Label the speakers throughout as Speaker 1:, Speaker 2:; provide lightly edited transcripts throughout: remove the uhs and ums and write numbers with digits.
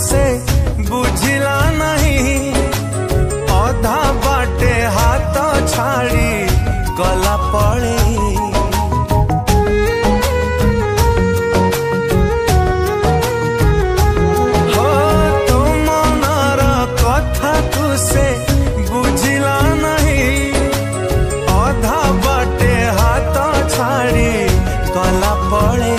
Speaker 1: से बुझिला नहीं अधा बाटे हाथ छाड़ी गला पड़े हो तो मनर कथा तू से बुझिला नहीं अधा बाटे हाथ छाड़ी गला पड़े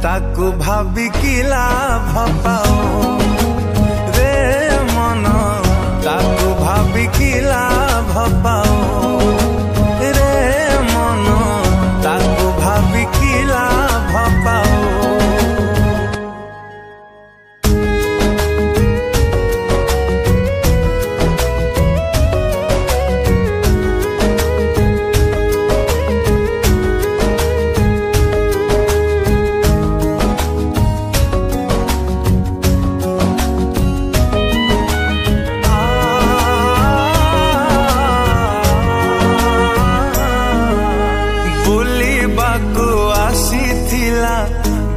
Speaker 1: ताकू भाभी की लाभ पाओ रे मन ताकू भाभी की लाभ पाओ रे मन ताकू भाभी की लाभ पाओ।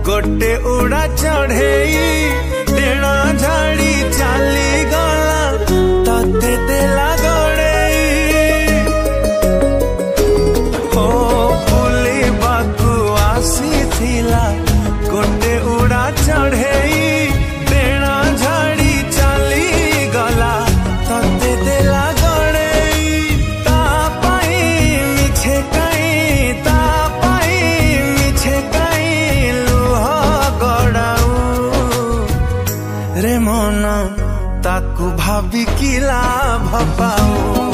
Speaker 1: गोटे उड़ा चढ़ेई डेणा झाड़ी चाली गला तते देला गड़ेई ओ फुली बाकू आसी थिला गोटे उड़ा चढ़ेई डेणा झाड़ी चाली गला तते देला गड़ेई ता पाई मिछे कई ता पाई मिछे कई रे मन ताकू भाभी की लाभ पाओ।